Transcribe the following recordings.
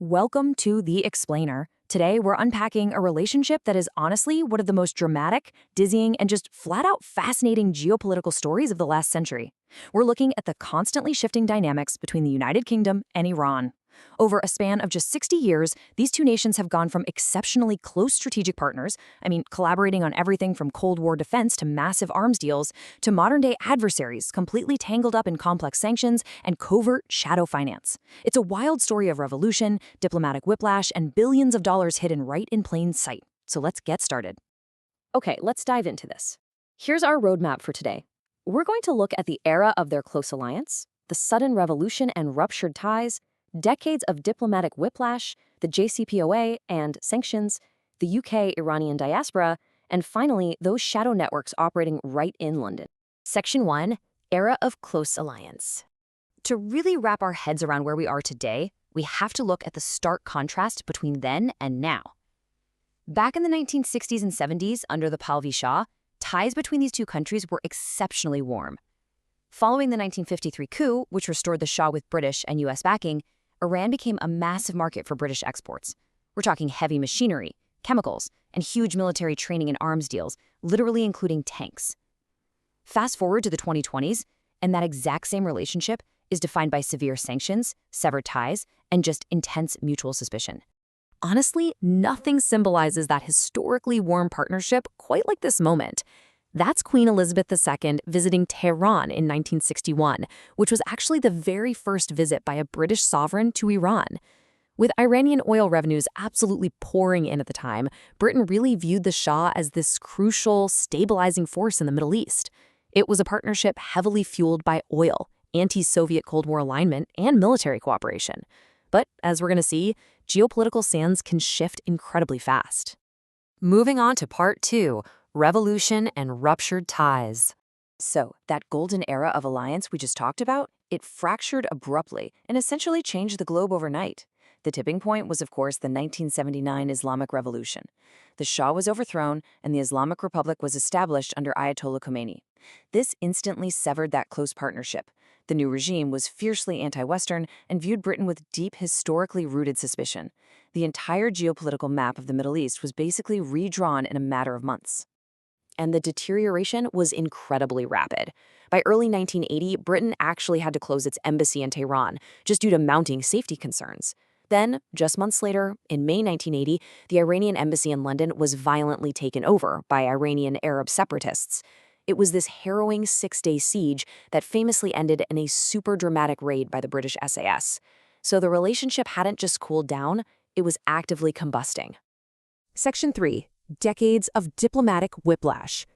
Welcome to The Explainer. Today, we're unpacking a relationship that is honestly one of the most dramatic, dizzying, and just flat-out fascinating geopolitical stories of the last century. We're looking at the constantly shifting dynamics between the United Kingdom and Iran. Over a span of just 60 years, these two nations have gone from exceptionally close strategic partners, collaborating on everything from Cold War defense to massive arms deals, to modern-day adversaries completely tangled up in complex sanctions and covert shadow finance. It's a wild story of revolution, diplomatic whiplash, and billions of dollars hidden right in plain sight. So let's get started. Okay, let's dive into this. Here's our roadmap for today. We're going to look at the era of their close alliance, the sudden revolution and ruptured ties, decades of diplomatic whiplash, the JCPOA and sanctions, the UK-Iranian diaspora, and finally, those shadow networks operating right in London. Section 1, Era of Close Alliance. To really wrap our heads around where we are today, we have to look at the stark contrast between then and now. Back in the 1960s and 70s, under the Pahlavi Shah, ties between these two countries were exceptionally warm. Following the 1953 coup, which restored the Shah with British and US backing, Iran became a massive market for British exports. We're talking heavy machinery, chemicals, and huge military training and arms deals, literally including tanks. Fast forward to the 2020s, and that exact same relationship is defined by severe sanctions, severed ties, and just intense mutual suspicion. Honestly, nothing symbolizes that historically warm partnership quite like this moment. That's Queen Elizabeth II visiting Tehran in 1961, which was actually the very first visit by a British sovereign to Iran. With Iranian oil revenues absolutely pouring in at the time, Britain really viewed the Shah as this crucial, stabilizing force in the Middle East. It was a partnership heavily fueled by oil, anti-Soviet Cold War alignment, and military cooperation. But as we're going to see, geopolitical sands can shift incredibly fast. Moving on to part 2, Revolution and Ruptured Ties. So, that golden era of alliance we just talked about, it fractured abruptly and essentially changed the globe overnight. The tipping point was, of course, the 1979 Islamic Revolution. The Shah was overthrown and the Islamic Republic was established under Ayatollah Khomeini. This instantly severed that close partnership. The new regime was fiercely anti-Western and viewed Britain with deep historically rooted suspicion. The entire geopolitical map of the Middle East was basically redrawn in a matter of months. And the deterioration was incredibly rapid. By early 1980, Britain actually had to close its embassy in Tehran, just due to mounting safety concerns. Then, just months later, in May 1980, the Iranian embassy in London was violently taken over by Iranian Arab separatists. It was this harrowing 6-day siege that famously ended in a super dramatic raid by the British SAS. So the relationship hadn't just cooled down, it was actively combusting. Section 3. Decades of diplomatic whiplash.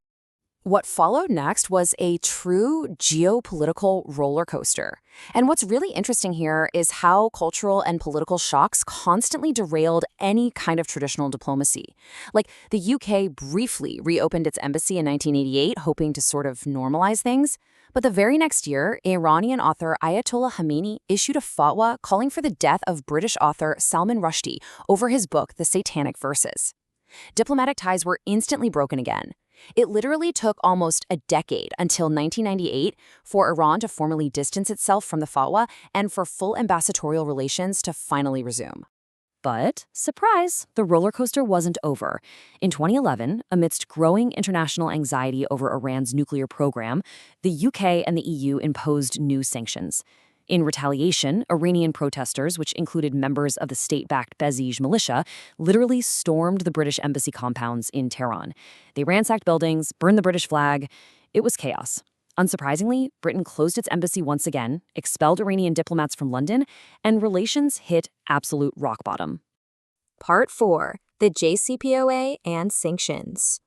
What followed next was a true geopolitical roller coaster. And what's really interesting here is how cultural and political shocks constantly derailed any kind of traditional diplomacy. Like, the UK briefly reopened its embassy in 1988, hoping to sort of normalize things. But the very next year, Iranian author Ayatollah Khamenei issued a fatwa calling for the death of British author Salman Rushdie over his book, The Satanic Verses. Diplomatic ties were instantly broken again. It literally took almost a decade until 1998 for Iran to formally distance itself from the fatwa and for full ambassadorial relations to finally resume. But, surprise, the roller coaster wasn't over. In 2011, amidst growing international anxiety over Iran's nuclear program, the UK and the EU imposed new sanctions. In retaliation, Iranian protesters, which included members of the state-backed Basij militia, literally stormed the British embassy compounds in Tehran. They ransacked buildings, burned the British flag. It was chaos. Unsurprisingly, Britain closed its embassy once again, expelled Iranian diplomats from London, and relations hit absolute rock bottom. Part 4. The JCPOA and Sanctions.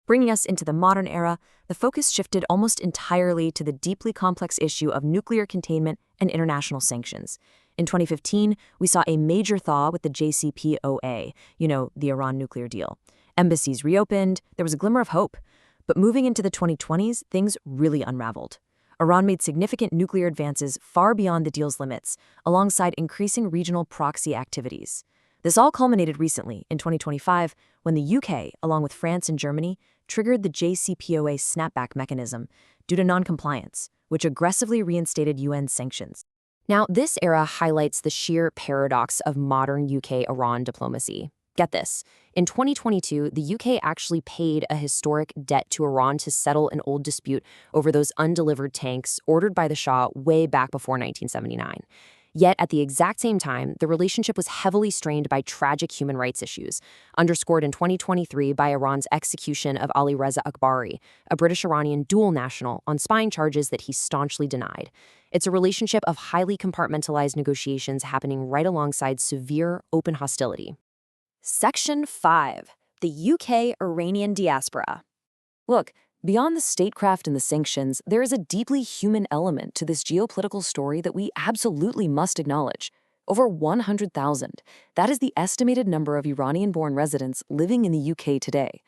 Bringing us into the modern era, the focus shifted almost entirely to the deeply complex issue of nuclear containment and international sanctions. In 2015, we saw a major thaw with the JCPOA, the Iran nuclear deal. Embassies reopened, there was a glimmer of hope. But moving into the 2020s, things really unraveled. Iran made significant nuclear advances far beyond the deal's limits, alongside increasing regional proxy activities. This all culminated recently, in 2025, when the UK, along with France and Germany, triggered the JCPOA snapback mechanism due to noncompliance, which aggressively reinstated UN sanctions. Now, this era highlights the sheer paradox of modern UK-Iran diplomacy. Get this. In 2022, the UK actually paid a historic debt to Iran to settle an old dispute over those undelivered tanks ordered by the Shah way back before 1979. Yet, at the exact same time, the relationship was heavily strained by tragic human rights issues, underscored in 2023 by Iran's execution of Ali Reza Akbari, a British-Iranian dual national, on spying charges that he staunchly denied. It's a relationship of highly compartmentalized negotiations happening right alongside severe, open hostility. Section 5. The UK-Iranian Diaspora. Look, beyond the statecraft and the sanctions, there is a deeply human element to this geopolitical story that we absolutely must acknowledge. Over 100,000. That is the estimated number of Iranian-born residents living in the UK today.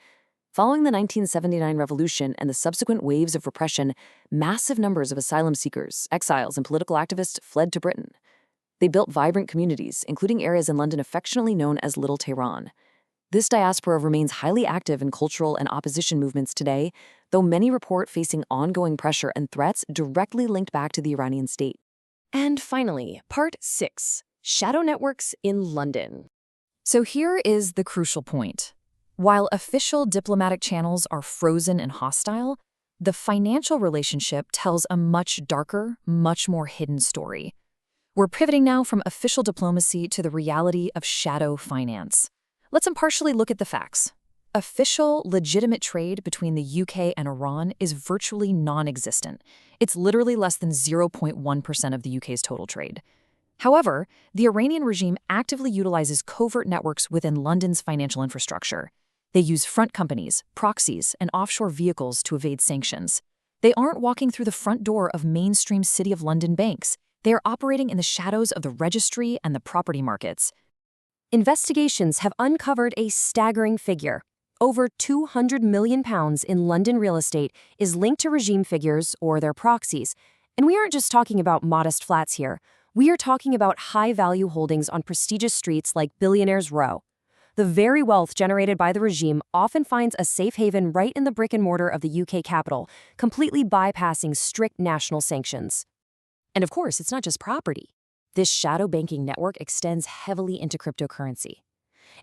Following the 1979 revolution and the subsequent waves of repression, massive numbers of asylum seekers, exiles, and political activists fled to Britain. They built vibrant communities, including areas in London affectionately known as Little Tehran. This diaspora remains highly active in cultural and opposition movements today, though many report facing ongoing pressure and threats directly linked back to the Iranian state. And finally, Part 6. Shadow Networks in London. So here is the crucial point. While official diplomatic channels are frozen and hostile, the financial relationship tells a much darker, much more hidden story. We're pivoting now from official diplomacy to the reality of shadow finance. Let's impartially look at the facts. Official, legitimate trade between the UK and Iran is virtually non-existent. It's literally less than 0.1% of the UK's total trade. However, the Iranian regime actively utilizes covert networks within London's financial infrastructure. They use front companies, proxies, and offshore vehicles to evade sanctions. They aren't walking through the front door of mainstream City of London banks. They are operating in the shadows of the registry and the property markets. Investigations have uncovered a staggering figure. Over £200 million in London real estate is linked to regime figures or their proxies. And we aren't just talking about modest flats here. We are talking about high-value holdings on prestigious streets like Billionaires Row. The very wealth generated by the regime often finds a safe haven right in the brick and mortar of the UK capital, completely bypassing strict national sanctions. And of course, it's not just property. This shadow banking network extends heavily into cryptocurrency.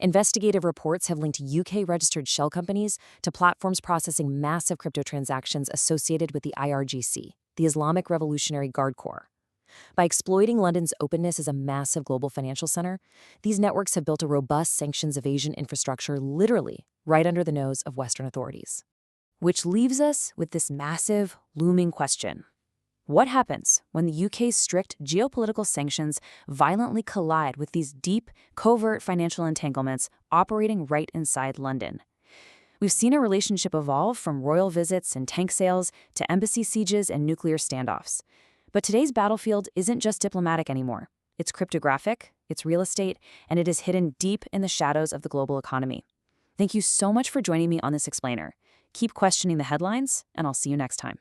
Investigative reports have linked UK-registered shell companies to platforms processing massive crypto transactions associated with the IRGC, the Islamic Revolutionary Guard Corps. By exploiting London's openness as a massive global financial center, these networks have built a robust sanctions evasion infrastructure literally right under the nose of Western authorities. Which leaves us with this massive, looming question. What happens when the UK's strict geopolitical sanctions violently collide with these deep, covert financial entanglements operating right inside London? We've seen a relationship evolve from royal visits and tank sales to embassy sieges and nuclear standoffs. But today's battlefield isn't just diplomatic anymore. It's cryptographic, it's real estate, and it is hidden deep in the shadows of the global economy. Thank you so much for joining me on this explainer. Keep questioning the headlines, and I'll see you next time.